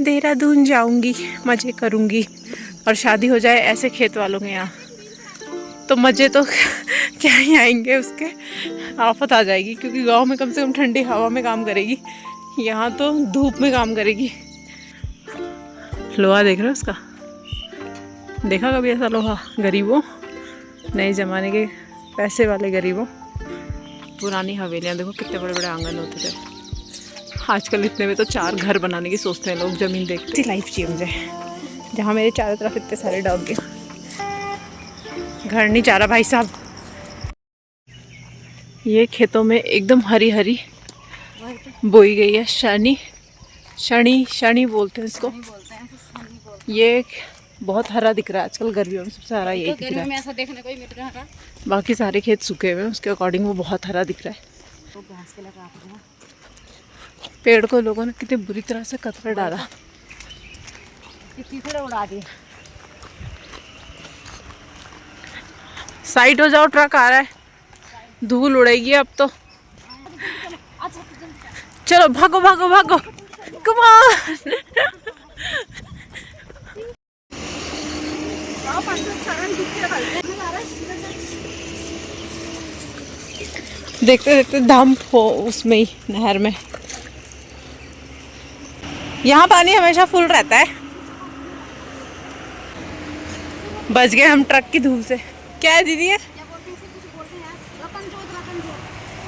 देहरादून जाऊंगी, मज़े करूंगी और शादी हो जाए ऐसे खेत वालों के यहाँ तो मज़े तो क्या ही आएंगे, उसके आफत आ जाएगी। क्योंकि गांव में कम से कम ठंडी हवा में काम करेगी, यहाँ तो धूप में काम करेगी। लोहा देख रहे हो उसका, देखा कभी ऐसा लोहा? गरीबों, नए ज़माने के पैसे वाले गरीबों। पुरानी हवेलियाँ देखो, कितने बड़े बड़े आंगन होते थे। आजकल इतने में तो 4 घर बनाने की सोचते हैं लोग, ज़मीन देखते। लाइफ चाहिए मुझे जहाँ मेरे चारों तरफ इतने सारे डॉग। घर नहीं चाह रहा भाई साहब। ये खेतों में एकदम हरी हरी बोई गई है शनी, शनी शनी बोलते हैं इसको। ये बहुत हरा दिख रहा है आजकल, गर्मियों में सबसे हरा यही दिख रहा है। ऐसा देखने को ही मिल रहा है। बाकी सारे खेत सूखे हुए हैं, उसके अकॉर्डिंग वो बहुत हरा दिख रहा है। तो घास के लगा पेड़ को लोगों ने कितनी बुरी तरह से कट कर डाला, कितनी तरह उड़ा दी। साइड हो जाओ, ट्रक आ रहा है, धूल उड़ेगी अब तो। चलो भागो भागो भागो, कम ऑन। देखते देखते दम हो उसमें ही, नहर में। यहाँ पानी हमेशा फुल रहता है। बच गए हम ट्रक की धूल से। क्या है दीदी? है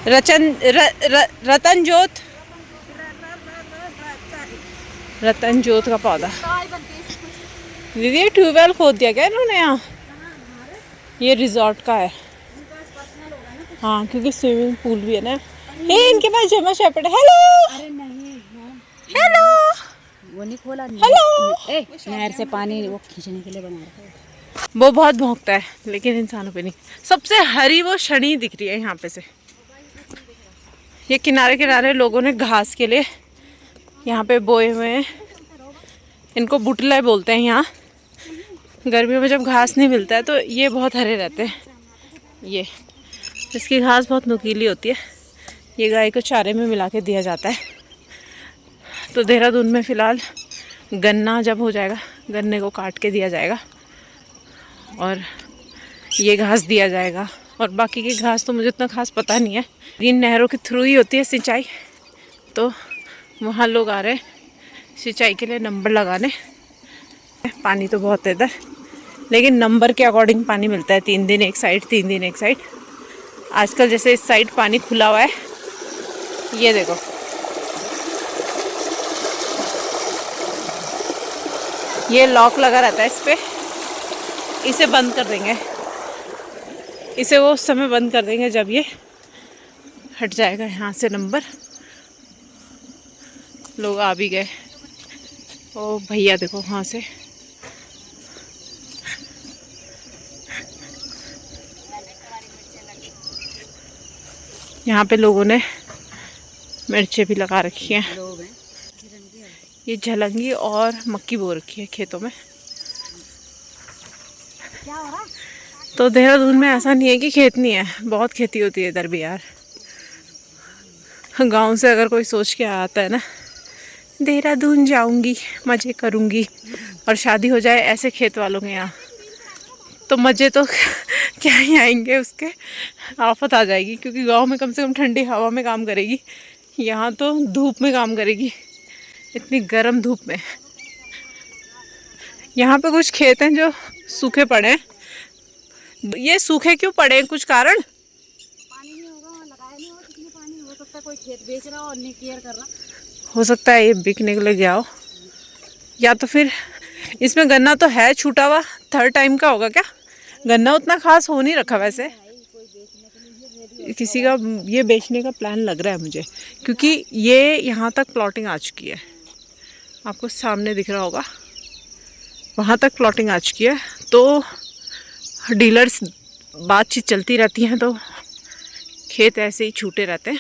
रतन जोत, रतन जोत का पौधा। दीदी ट्यूबवेल खोद दिया क्या इन्होंने यहाँ? ये रिजॉर्ट का है। हाँ, क्योंकि स्विमिंग पूल भी है ना। ये इनके पास जर्मन शेपर्ड है। हेलो, अरे नहीं हेलो, वो नहीं खोला। हेलो। नहर से पानी वो खींचने के लिए बना रखा है। वो बहुत भौंकता है लेकिन इंसानों पे नहीं। सबसे हरी वो शनी दिख रही है यहाँ पे से। ये किनारे किनारे लोगों ने घास के लिए यहाँ पे बोए हुए हैं। इनको बुटले बोलते हैं यहाँ। गर्मियों में जब घास नहीं मिलता है तो ये बहुत हरे रहते हैं। ये इसकी घास बहुत नुकीली होती है। ये गाय को चारे में मिला के दिया जाता है। तो देहरादून में फ़िलहाल गन्ना जब हो जाएगा, गन्ने को काट के दिया जाएगा और ये घास दिया जाएगा। और बाकी की घास तो मुझे इतना खास पता नहीं है। इन नहरों के थ्रू ही होती है सिंचाई, तो वहाँ लोग आ रहे हैं सिंचाई के लिए नंबर लगाने। पानी तो बहुत है इधर, लेकिन नंबर के अकॉर्डिंग पानी मिलता है। 3 दिन एक साइड, 3 दिन एक साइड। आजकल जैसे इस साइड पानी खुला हुआ है, ये देखो, ये लॉक लगा रहता है इस पे। इसे बंद कर देंगे, इसे वो उस समय बंद कर देंगे जब ये हट जाएगा यहाँ से नंबर। लोग आ भी गए। ओ भैया देखो वहाँ से। यहाँ पे लोगों ने मिर्चें भी लगा रखी हैं। ये झलंगी और मक्की बो रखी है खेतों में। क्या हो रहा? तो देहरादून में ऐसा नहीं है कि खेत नहीं है, बहुत खेती होती है इधर भी यार। गांव से अगर कोई सोच के आता है ना, देहरादून जाऊंगी, मज़े करूंगी और शादी हो जाए ऐसे खेत वालों के यहाँ तो मज़े तो क्या ही आएंगे, उसके आफत आ जाएगी। क्योंकि गांव में कम से कम ठंडी हवा में काम करेगी, यहाँ तो धूप में काम करेगी, इतनी गर्म धूप में। यहाँ पे कुछ खेत हैं जो सूखे पड़े हैं। ये सूखे क्यों पड़े हैं? कुछ कारण? पानी नहीं होगा, वहाँ लगाया नहीं होगा। कितनी पानी हो सकता है कोई खेत बेच रहा और नहीं केयर कर रहा। हो सकता है ये बिकने के लिए गया हो, या तो फिर इसमें गन्ना तो है छूटा हुआ, 3rd टाइम का होगा क्या? गन्ना उतना खास हो नहीं रखा वैसे। किसी का ये बेचने का प्लान लग रहा है मुझे, क्योंकि ये यहाँ तक प्लॉटिंग आ चुकी है। आपको सामने दिख रहा होगा, वहाँ तक प्लॉटिंग आ चुकी है। तो डीलर्स बातचीत चलती रहती हैं, तो खेत ऐसे ही छूटे रहते हैं।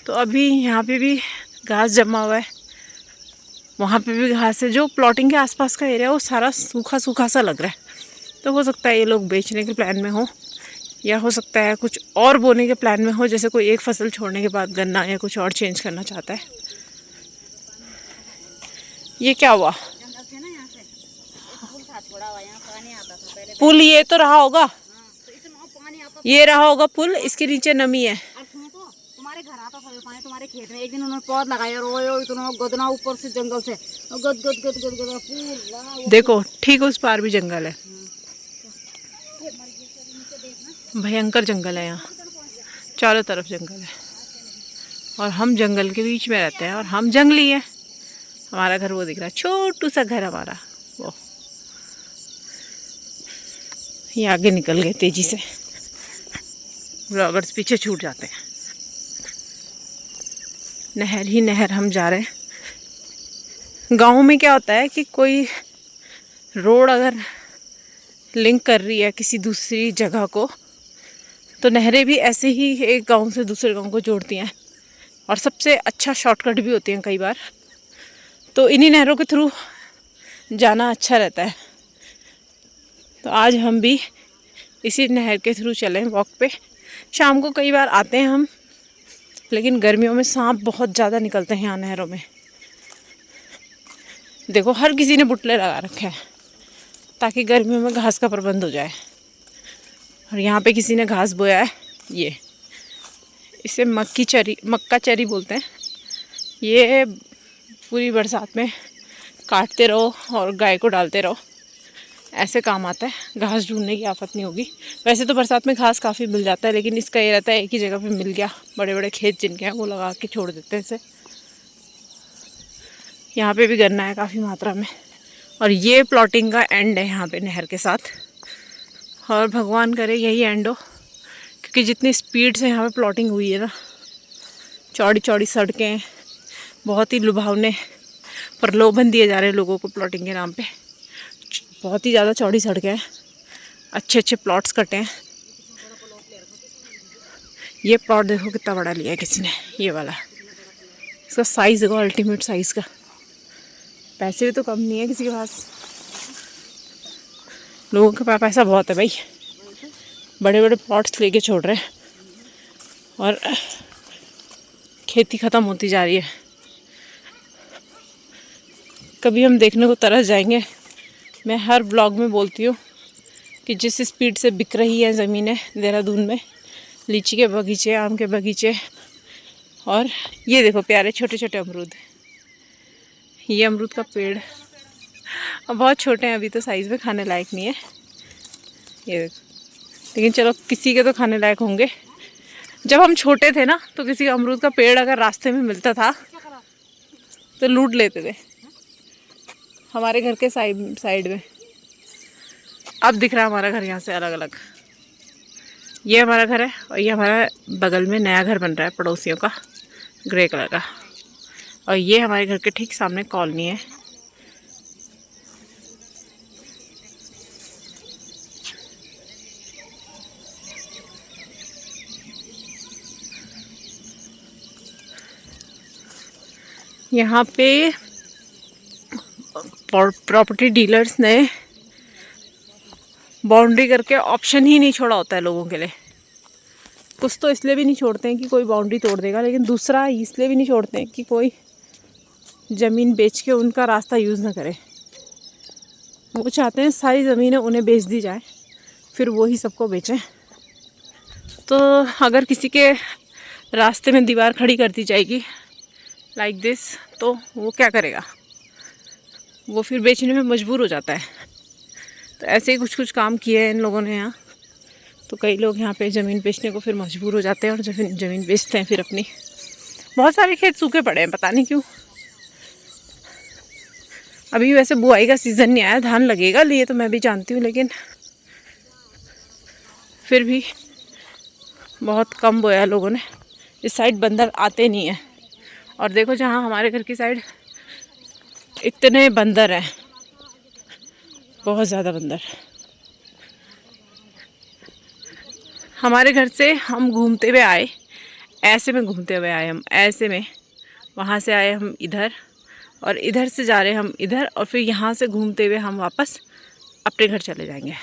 तो अभी यहाँ पे भी घास जमा हुआ है, वहाँ पे भी घास है। जो प्लॉटिंग के आसपास का एरिया वो सारा सूखा सूखा सा लग रहा है। तो हो सकता है ये लोग बेचने के प्लान में हो, या हो सकता है कुछ और बोने के प्लान में हो। जैसे कोई एक फसल छोड़ने के बाद गन्ना या कुछ और चेंज करना चाहता है। ये क्या हुआ? जंगल से ना यहाँ से एक पुल था छोड़ा हुआ, यहाँ पानी आता था पहले। पुल ये तो रहा होगा, हाँ, तो इतना पानी आता था। ये रहा होगा पुल, इसके नीचे नमी है। और सुनो तो, तुम्हारे घर आता था ये पानी तुम्हारे खेत में। एक दिन उन्होंने पौध लगाया, रोयो इतना गदना ऊपर से जंगल से, और गद गद गद गद गद पूरा। देखो ठीक उस पार भी जंगल है, भयंकर जंगल है यहाँ, चारों तरफ जंगल है और हम जंगल के बीच में रहते हैं और हम जंगली हैं। हमारा घर वो दिख रहा है, छोटू सा घर हमारा वो। ये आगे निकल गए तेजी से, ब्लॉगर्स पीछे छूट जाते हैं। नहर ही नहर हम जा रहे हैं। गांव में क्या होता है कि कोई रोड अगर लिंक कर रही है किसी दूसरी जगह को, तो नहरें भी ऐसे ही एक गांव से दूसरे गांव को जोड़ती हैं और सबसे अच्छा शॉर्टकट भी होती हैं कई बार। तो इन्हीं नहरों के थ्रू जाना अच्छा रहता है। तो आज हम भी इसी नहर के थ्रू चलें वॉक पे। शाम को कई बार आते हैं हम, लेकिन गर्मियों में सांप बहुत ज़्यादा निकलते हैं यहाँ नहरों में। देखो हर किसी ने बुटले लगा रखे हैं ताकि गर्मियों में घास का प्रबंध हो जाए। और यहाँ पे किसी ने घास बोया है, ये इसे मक्का चरी बोलते हैं। ये पूरी बरसात में काटते रहो और गाय को डालते रहो, ऐसे काम आता है। घास ढूंढने की आफत नहीं होगी। वैसे तो बरसात में घास काफ़ी मिल जाता है, लेकिन इसका ये रहता है एक ही जगह पे मिल गया। बड़े बड़े खेत जिनके हैं वो लगा के छोड़ देते हैं इसे। यहाँ पे भी गन्ना है काफ़ी मात्रा में, और ये प्लॉटिंग का एंड है यहाँ पे नहर के साथ। और भगवान करे यही एंड हो, क्योंकि जितनी स्पीड से यहाँ पे प्लॉटिंग हुई है ना, चौड़ी चौड़ी सड़कें, बहुत ही लुभावने प्रलोभन दिए जा रहे हैं लोगों को प्लॉटिंग के नाम पे। बहुत ही ज़्यादा चौड़ी सड़कें हैं, अच्छे अच्छे प्लॉट्स कटे हैं। ये प्लॉट देखो कितना बड़ा लिया है किसी ने, ये वाला। इसका साइज़ देखो, अल्टीमेट साइज़ का। पैसे भी तो कम नहीं है किसी के पास, लोगों के पास पैसा बहुत है भाई। बड़े बड़े प्लॉट्स लेके छोड़ रहे हैं और खेती ख़त्म होती जा रही है। कभी हम देखने को तरस जाएंगे। मैं हर ब्लॉग में बोलती हूँ कि जिस स्पीड से बिक रही है ज़मीनें देहरादून में, लीची के बगीचे, आम के बगीचे, और ये देखो प्यारे छोटे छोटे अमरूद। ये अमरूद का पेड़ अब बहुत छोटे हैं, अभी तो साइज़ में खाने लायक नहीं है ये देखो, लेकिन चलो किसी के तो खाने लायक होंगे। जब हम छोटे थे ना, तो किसी का अमरूद का पेड़ अगर रास्ते में मिलता था तो लूट लेते थे हमारे घर के साइड में। अब दिख रहा है हमारा घर यहाँ से अलग अलग। ये हमारा घर है और ये हमारा बगल में नया घर बन रहा है पड़ोसियों का, ग्रे कलर का। और ये हमारे घर के ठीक सामने कॉलोनी है। यहाँ पे प्रॉपर्टी डीलर्स ने बाउंड्री करके ऑप्शन ही नहीं छोड़ा होता है लोगों के लिए। कुछ तो इसलिए भी नहीं छोड़ते हैं कि कोई बाउंड्री तोड़ देगा, लेकिन दूसरा इसलिए भी नहीं छोड़ते हैं कि कोई ज़मीन बेच के उनका रास्ता यूज़ ना करे। वो चाहते हैं सारी ज़मीनें उन्हें बेच दी जाए, फिर वो ही सबको बेचें। तो अगर किसी के रास्ते में दीवार खड़ी कर दी जाएगी लाइक दिस, तो वो क्या करेगा? वो फिर बेचने में मजबूर हो जाता है। तो ऐसे ही कुछ कुछ काम किए हैं इन लोगों ने यहाँ। तो कई लोग यहाँ पे ज़मीन बेचने को फिर मजबूर हो जाते हैं और ज़मीन बेचते हैं फिर अपनी। बहुत सारे खेत सूखे पड़े हैं, पता नहीं क्यों। अभी वैसे बुआई का सीज़न नहीं आया, धान लगेगा लिए तो मैं भी जानती हूँ, लेकिन फिर भी बहुत कम बोया लोगों ने। इस साइड बंदर आते नहीं हैं। और देखो जहाँ हमारे घर की साइड इतने बंदर हैं, बहुत ज़्यादा बंदर। हमारे घर से हम घूमते हुए आए, ऐसे में घूमते हुए आए हम, ऐसे में। वहाँ से आए हम इधर, और इधर से जा रहे हम इधर, और फिर यहाँ से घूमते हुए हम वापस अपने घर चले जाएंगे।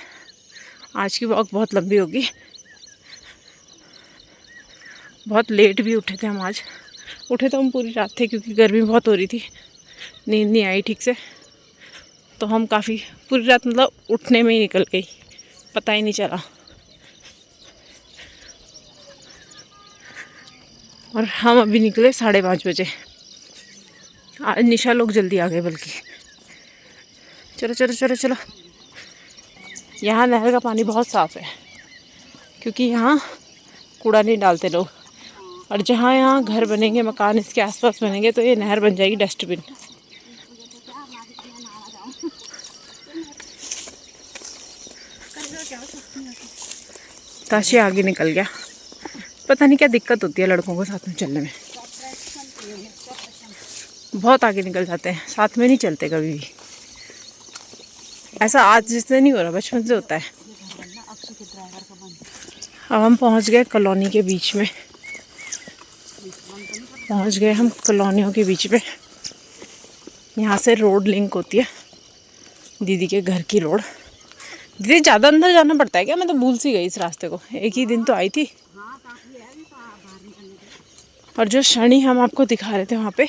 आज की वॉक बहुत लंबी होगी। बहुत लेट भी उठे थे हम आज। उठे तो हम पूरी रात थे क्योंकि गर्मी बहुत हो रही थी, नींद नहीं आई ठीक से, तो हम काफ़ी पूरी रात मतलब उठने में ही निकल गई, पता ही नहीं चला। और हम अभी निकले 5:30 बजे। आज निशा लोग जल्दी आ गए बल्कि। चलो चलो चलो चलो। यहाँ नहर का पानी बहुत साफ़ है क्योंकि यहाँ कूड़ा नहीं डालते लोग। और जहाँ यहाँ घर बनेंगे, मकान इसके आसपास बनेंगे, तो ये नहर बन जाएगी डस्टबिन। ताशी आगे निकल गया। पता नहीं क्या दिक्कत होती है लड़कों को साथ में चलने में, बहुत आगे निकल जाते हैं, साथ में नहीं चलते कभी भी। ऐसा आज जिससे नहीं हो रहा, बचपन से होता है। अब हम पहुंच गए कॉलोनी के बीच में, पहुंच गए हम कॉलोनियों के बीच में। यहाँ से रोड लिंक होती है दीदी के घर की रोड। दीदी ज़्यादा अंदर जाना पड़ता है क्या? मैं तो भूल सी गई इस रास्ते को, एक ही दिन तो आई थी। और जो शनि हम आपको दिखा रहे थे वहाँ पे,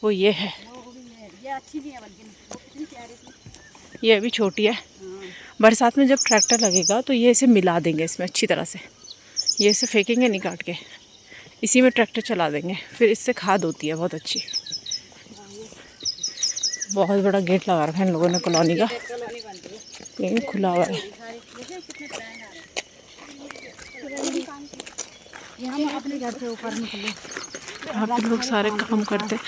वो ये है। ये अच्छी भी है बल्कि, ये अभी छोटी है। बरसात में जब ट्रैक्टर लगेगा तो ये इसे मिला देंगे इसमें अच्छी तरह से। ये इसे फेंकेंगे नहीं काट के, इसी में ट्रैक्टर चला देंगे, फिर इससे खाद होती है बहुत अच्छी। बहुत बड़ा गेट लगा रखा है इन लोगों ने कॉलोनी का, लेकिन खुला हुआ है। हम अपने घर से ऊपर निकले, यहाँ पे लोग सारे काम करते हैं।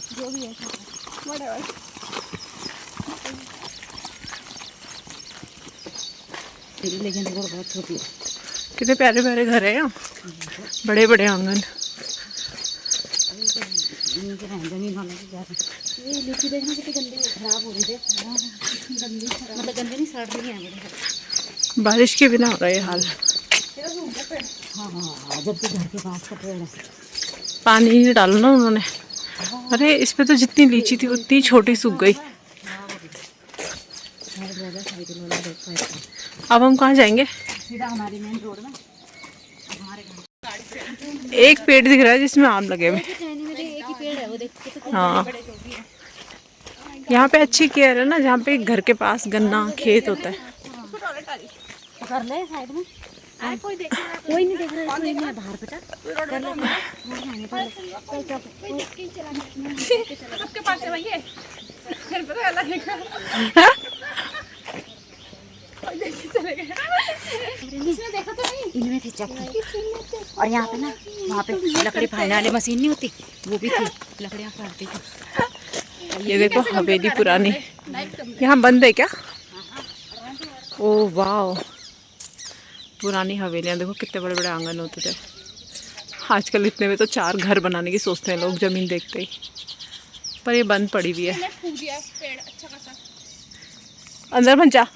जो भी है लेकिन रोड बहुत छोटी है। कितने प्यारे प्यारे घर है यहाँ, बड़े बड़े आंगन। जमीन वाले ये लीची देखना कितनी गंदी खराब हो रही है, गंदी मतलब गंदी नहीं, सड़ रही है। बारिश के बिना हो रहा है ये हाल। हाँ, जबकि घर के पास का पेड़ है। पानी नहीं डाला ना उन्होंने। अरे इस पे तो जितनी लीची थी उतनी छोटी सूख गई। अब हम कहाँ जाएंगे? सीधा हमारी मेन रोड में एक पेड़ दिख रहा है जिसमें आम लगे हुए। एक ही पेड़ है वो, देख कितने हाँ, यहाँ पे अच्छी केयर है ना, जहाँ पे घर के पास गन्ना खेत होता है। कर ले साइड में, कोई नहीं देख रहा, कोई नहीं बाहर बेटा कर ले। इनमें थी चक्की, और यहाँ पे ना, वहाँ पे लकड़ी फाड़ने वाली मशीन नहीं होती, वो भी थी, लकड़ियाँ फाड़ती थी। ये देखो हवेली पुरानी, यहाँ बंद है क्या? ओह वाह, पुरानी हवेलियाँ देखो, कितने बड़े बड़े आंगन होते थे। आजकल इतने में तो 4 घर बनाने की सोचते हैं लोग ज़मीन देखते ही, पर ये बंद पड़ी हुई है। अंदर बन जा,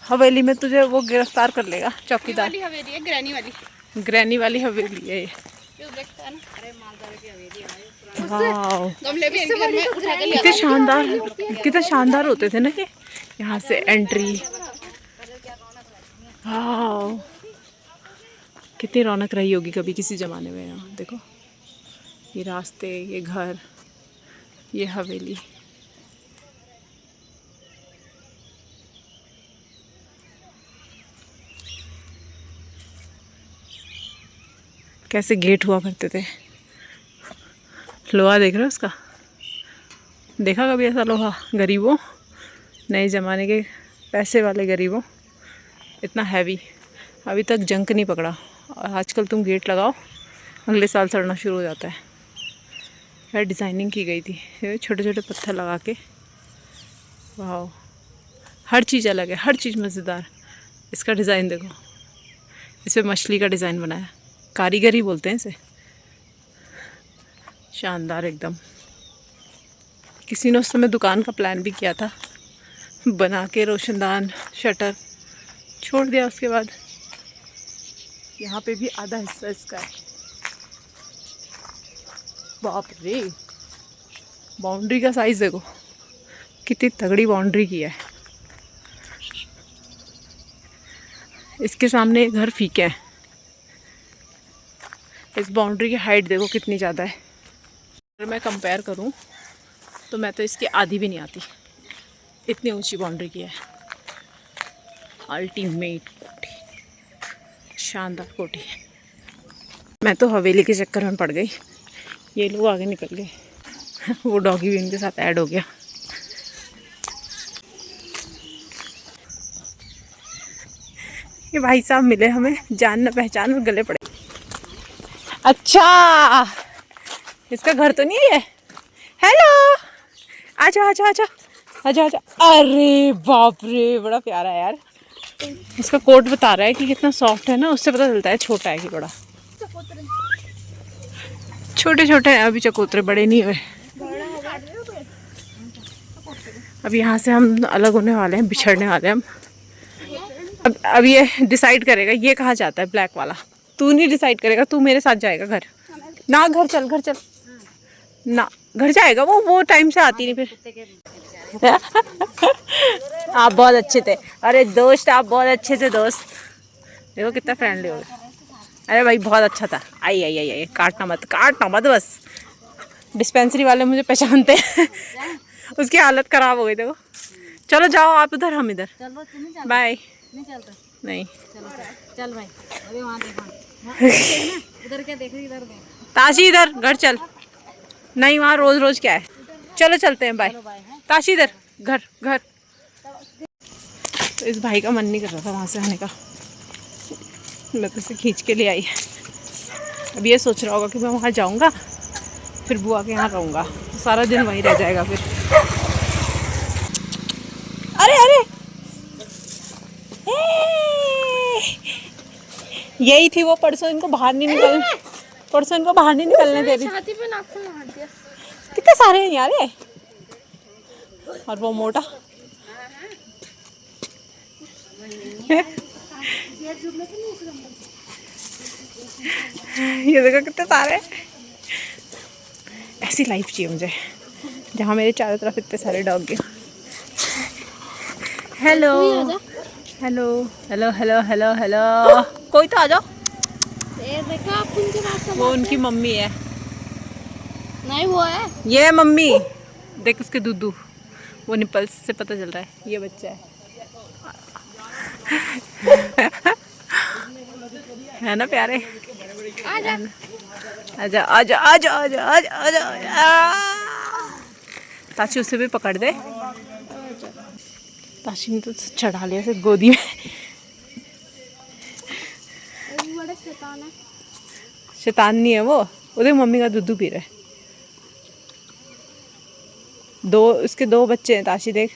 हवेली में तुझे वो गिरफ्तार कर लेगा चौकीदार। हवेली है, ग्रैनी वाली, ग्रैनी वाली हवेली है ये। देखता है ना, वाह, गमले भी इनके घर में उठा के कितने शानदार, कितने शानदार होते थे ना ये। यहाँ से एंट्री, वाह, कितनी रौनक रही होगी कभी किसी ज़माने में। यहाँ देखो, ये रास्ते, ये घर, ये हवेली। कैसे गेट हुआ करते थे। लोहा देख रहे हो उसका? देखा कभी ऐसा लोहा? गरीबों, नए ज़माने के पैसे वाले गरीबों, इतना हैवी, अभी तक जंक नहीं पकड़ा। और आजकल तुम गेट लगाओ, अगले साल सड़ना शुरू हो जाता है। क्या डिज़ाइनिंग की गई थी, छोटे छोटे पत्थर लगा के। वाह, हर चीज़ अलग है, हर चीज़ मज़ेदार। इसका डिज़ाइन देखो, इस पर मछली का डिज़ाइन बनाया, कारीगरी बोलते हैं इसे। शानदार एकदम। किसी ने उस समय दुकान का प्लान भी किया था, बना के रोशनदान शटर छोड़ दिया। उसके बाद यहाँ पे भी आधा हिस्सा इसका है। बाप रे, बाउंड्री का साइज देखो, कितनी तगड़ी बाउंड्री की है। इसके सामने घर फीके हैं, इस बाउंड्री की हाइट देखो कितनी ज़्यादा है। अगर मैं कंपेयर करूं तो मैं तो इसकी आधी भी नहीं आती, इतनी ऊंची बाउंड्री की है। अल्टीमेट कोठी, शानदार कोठी। मैं तो हवेली के चक्कर में पड़ गई, ये लोग आगे निकल गए। वो डॉगी भी इनके साथ ऐड हो गया। ये भाई साहब मिले हमें, जान न पहचान और गले पड़े। अच्छा, इसका घर तो नहीं है। हेलो, आजा आजा आजा आजा आजा। अरे बाप रे, बड़ा प्यारा है यार। इसका कोट बता रहा है कि कितना सॉफ्ट है ना, उससे पता चलता है छोटा है कि बड़ा। छोटे छोटे हैं अभी चकोतरे, बड़े नहीं हुए। अब यहाँ से हम अलग होने वाले हैं, बिछड़ने वाले हैं हम। अब ये डिसाइड करेगा ये कहाँ जाता है ब्लैक वाला। तू नहीं डिसाइड करेगा, तू मेरे साथ जाएगा घर। ना घर चल, घर चल ना, घर जाएगा वो टाइम से आती नहीं फिर। आप बहुत अच्छे थे, अरे दोस्त आप बहुत अच्छे थे दोस्त। देखो कितना फ्रेंडली हो गए। अरे भाई बहुत अच्छा था। आई आई आई आई, काटना मत बस। डिस्पेंसरी वाले मुझे पहचानते हैं। उसकी हालत ख़राब हो गई। देखो चलो जाओ आप उधर, हम इधर। बाय। नहीं चल भाई, अरे वहाँ देखो उधर क्या देख रही, इधर देख। ताशी इधर, घर चल। नहीं वहाँ रोज रोज क्या है, चलो चलते हैं। बाय ताशी, इधर घर घर। तो इस भाई का मन नहीं कर रहा था वहाँ से आने का, मैं तो इसे खींच के ले आई। अब ये सोच रहा होगा कि मैं वहाँ जाऊँगा फिर बुआ के यहाँ रहूँगा, तो सारा दिन वहीं रह जाएगा फिर। अरे अरे यही थी वो, परसों इनको बाहर नहीं निकलने दे रही। छाती पे नाखून मार दिया। कितने सारे हैं यार ये। और वो मोटा ये देखो कितने सारे। ऐसी लाइफ चाहिए मुझे जहाँ मेरे चारों तरफ इतने सारे डॉग हैं। Hello hello hello hello hello hello, कोई तो आ जाओ। देखा आप उनके पास वो उनकी मम्मी है। नहीं वो है, ये है मम्मी। देख उसके दूधू, वो निपल्स से पता चल रहा है ये बच्चा है ना प्यारे। आजा आजा आजा आजा आजा आजा आजा। ताशी उसे भी पकड़ दे। ताशी ने तो चढ़ा लिया से गोदी में। बड़ा शैतान है। शैतान नहीं है वो, उधर मम्मी का दूध पी रहा है। उसके दो बच्चे हैं। ताशी देख,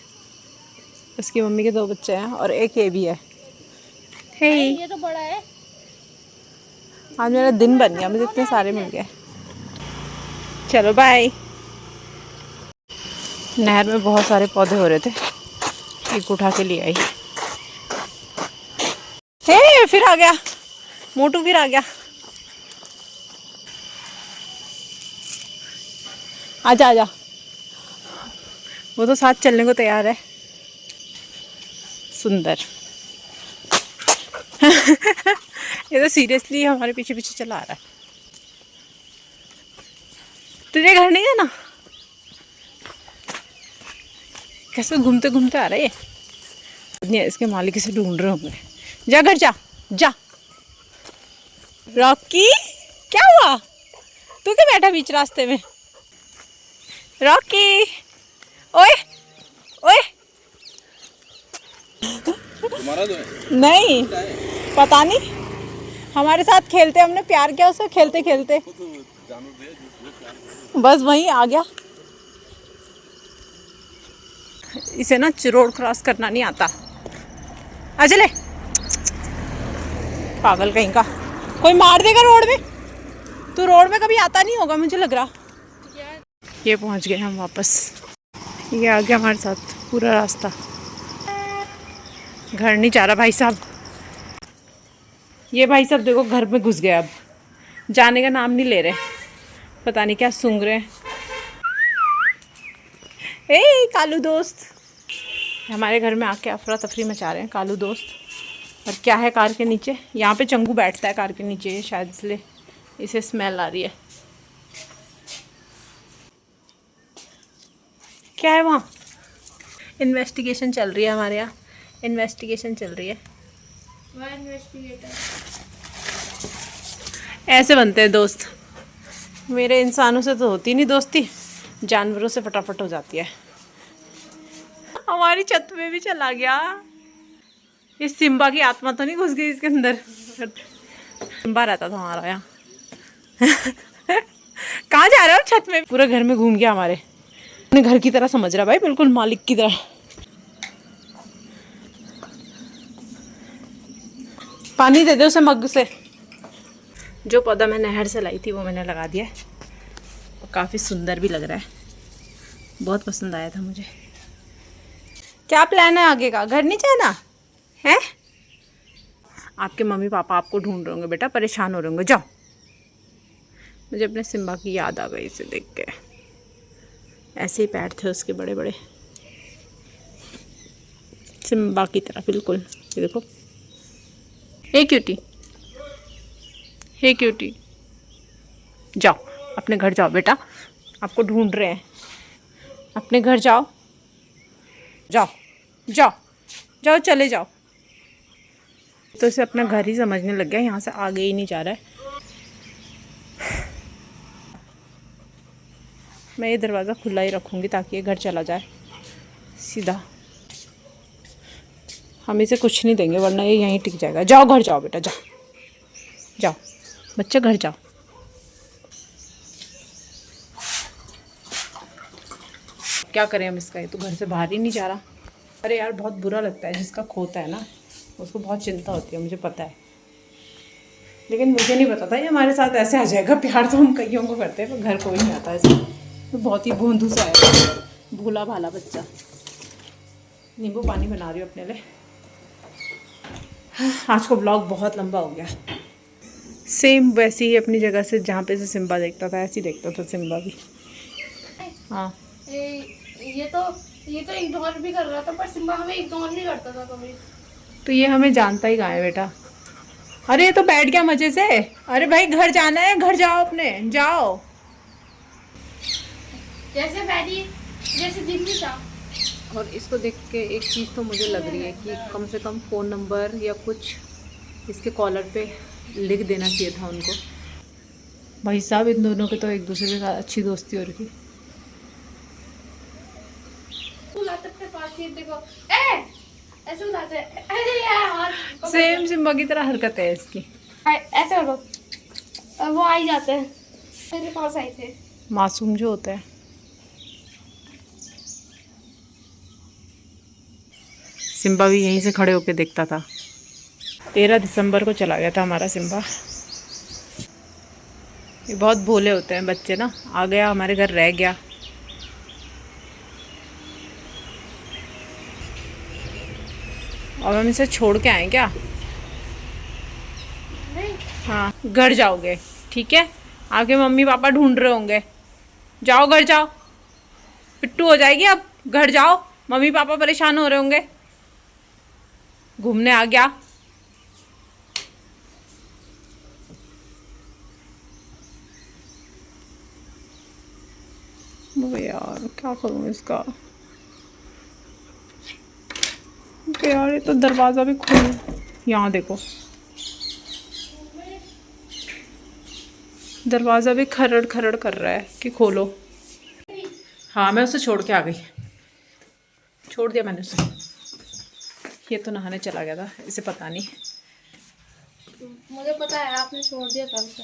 उसकी मम्मी के दो बच्चे हैं और एक ये भी है। हे ये तो बड़ा है। आज मेरा दिन बन गया, मुझे इतने सारे मिल गए। चलो बाय। नहर में बहुत सारे पौधे हो रहे थे, एक उठा के ले आई। हे फिर आ गया मोटू, फिर आ गया। आजा आजा, वो तो साथ चलने को तैयार है। सुंदर। ये तो सीरियसली हमारे पीछे पीछे चला आ रहा है। तुझे घर नहीं है ना, कैसे घूमते घूमते आ रहा है ये। इसके मालिक इसे ढूंढ रहे होंगे। जा घर जा जा। रॉकी क्या हुआ, तू क्या बैठा बीच रास्ते में। रॉकी ओए ओए। तुम्हारा तो है। नहीं पता नहीं, हमारे साथ खेलते, हमने प्यार किया उससे खेलते खेलते, बस वहीं आ गया। इसे ना रोड क्रॉस करना नहीं आता। आ चले, पागल कहीं का, कोई मार देगा रोड में। तू रोड में कभी आता नहीं होगा मुझे लग रहा। ये पहुंच गए हम वापस। ये आ गया हमारे साथ पूरा रास्ता। घर नहीं जा रहा भाई साहब। ये भाई साहब देखो घर में घुस गया, अब जाने का नाम नहीं ले रहे, पता नहीं क्या सूंघ रहे हैं। ए कालू दोस्त, हमारे घर में आके अफरा तफरी मचा रहे हैं कालू दोस्त। और क्या है कार के नीचे, यहाँ पे चंगू बैठता है कार के नीचे शायद, इसलिए इसे स्मेल आ रही है। क्या है वहाँ? इन्वेस्टिगेशन चल रही है हमारे यहाँ, इन्वेस्टिगेशन चल रही है। ऐसे बनते हैं दोस्त। मेरे इंसानों से तो होती नहीं दोस्ती, जानवरों से फटाफट हो जाती है। हमारी छत में भी चला गया। इस सिम्बा की आत्मा तो नहीं घुस गई इसके अंदर? सिम्बा रहता था हमारा यहाँ। कहाँ जा रहे हो? छत में पूरा घर में घूम गया हमारे, अपने घर की तरह समझ रहा भाई, बिल्कुल मालिक की तरह। पानी दे दे उसे मग से। जो पौधा मैं नहर से लाई थी वो मैंने लगा दिया है, और काफ़ी सुंदर भी लग रहा है, बहुत पसंद आया था मुझे। क्या प्लान है आगे का? घर नहीं जाना है? आपके मम्मी पापा आपको ढूंढ रहे होंगे बेटा, परेशान हो रहे होंगे, जाओ। मुझे अपने सिम्बा की याद आ गई इसे देख के। ऐसे ही पैर थे उसके बड़े बड़े, सिम्बा की तरह बिल्कुल। ये देखो, हे क्यूटी, हे क्यूटी, जाओ अपने घर जाओ बेटा, आपको ढूंढ रहे हैं। अपने घर जाओ, जाओ जाओ जाओ, चले जाओ। तो इसे अपना घर ही समझने लग गया, यहाँ से आगे ही नहीं जा रहा है। मैं ये दरवाज़ा खुला ही रखूँगी ताकि ये घर चला जाए सीधा। हम इसे कुछ नहीं देंगे वरना ये यहीं टिक जाएगा। जाओ घर जाओ बेटा, जाओ जाओ बच्चे, घर जाओ। क्या करें हम इसका, ये तो घर से बाहर ही नहीं जा रहा। अरे यार बहुत बुरा लगता है, जिसका खोता है ना उसको बहुत चिंता होती है, मुझे पता है। लेकिन मुझे नहीं पता था ये हमारे साथ ऐसे आ जाएगा। प्यार तो हम कईयों को करते हैं पर घर कोई नहीं आता ऐसे। तो बहुत ही भोंदू सा है, भोला भाला बच्चा। नींबू पानी बना रही हूँ अपने लिए। आज का व्लॉग बहुत लंबा हो गया। सेम वैसे ही अपनी जगह से जहाँ पे से सिम्बा देखता था ऐसे ही देखता था सिम्बा भी। हाँ ये तो इग्नोर भी कर रहा था, पर सिम्बा हमें इग्नोर नहीं करता था कभी। तो ये हमें जानता ही कहाँ है बेटा। अरे ये तो बैठ गया मजे से। अरे भाई घर जाना है, घर जाओ अपने, जाओ। जैसे बैठी जैसे दिन भी था। और इसको देख के एक चीज़ तो मुझे लग रही है कि कम से कम फ़ोन नंबर या कुछ इसके कॉलर पे लिख देना चाहिए था उनको। भाई साहब इन दोनों के तो एक दूसरे के साथ अच्छी दोस्ती हो रही। देखो ऐसे उठाते हैं। अरे यार सेम सिम्बा की तरह हरकत है इसकी। ऐसे करो, और वो आ ही जाते हैं। मेरे पास आए थे मासूम जो होता है। सिम्बा भी यहीं से खड़े होके देखता था। 13 दिसंबर को चला गया था हमारा सिम्बा। ये बहुत भोले होते हैं बच्चे ना। आ गया हमारे घर, रह गया। और हम इसे छोड़ के आए क्या? हाँ घर जाओगे, ठीक है। आगे मम्मी पापा ढूंढ रहे होंगे, जाओ घर जाओ। पिट्टू हो जाएगी अब, घर जाओ। मम्मी पापा परेशान हो रहे होंगे। घूमने आ गया। वो यार क्या करूँ इसका। यार ये तो दरवाज़ा भी खोल, यहाँ देखो दरवाज़ा भी खरड़ खरड़ कर रहा है कि खोलो। हाँ मैं उसे छोड़ के आ गई, छोड़ दिया मैंने उसे। ये तो नहाने चला गया था, इसे पता नहीं। मुझे पता है आपने छोड़ दिया था उसे।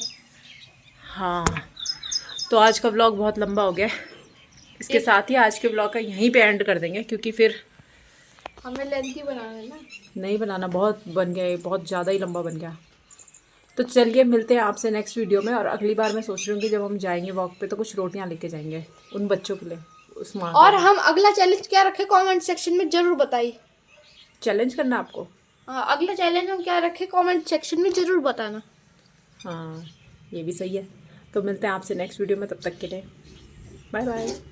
हाँ तो आज का व्लॉग बहुत लंबा हो गया। इसके साथ ही आज के व्लॉग का यहीं पे एंड कर देंगे, क्योंकि फिर हमें लेंथी बनाना है ना। नहीं बनाना, बहुत बन गया, बहुत ज़्यादा ही लंबा बन गया। तो चलिए मिलते हैं आपसे नेक्स्ट वीडियो में। और अगली बार मैं सोच रही हूँ कि जब हम जाएंगे वॉक पे तो कुछ रोटियां लेके जाएंगे उन बच्चों के लिए, उस माँ और हम अगला चैलेंज क्या रखें कमेंट सेक्शन में जरूर बताइए। चैलेंज करना आपको। हाँ अगला चैलेंज हम क्या रखें कमेंट सेक्शन में जरूर बताना। हाँ ये भी सही है। तो मिलते हैं आपसे नेक्स्ट वीडियो में, तब तक के लिए बाय बाय।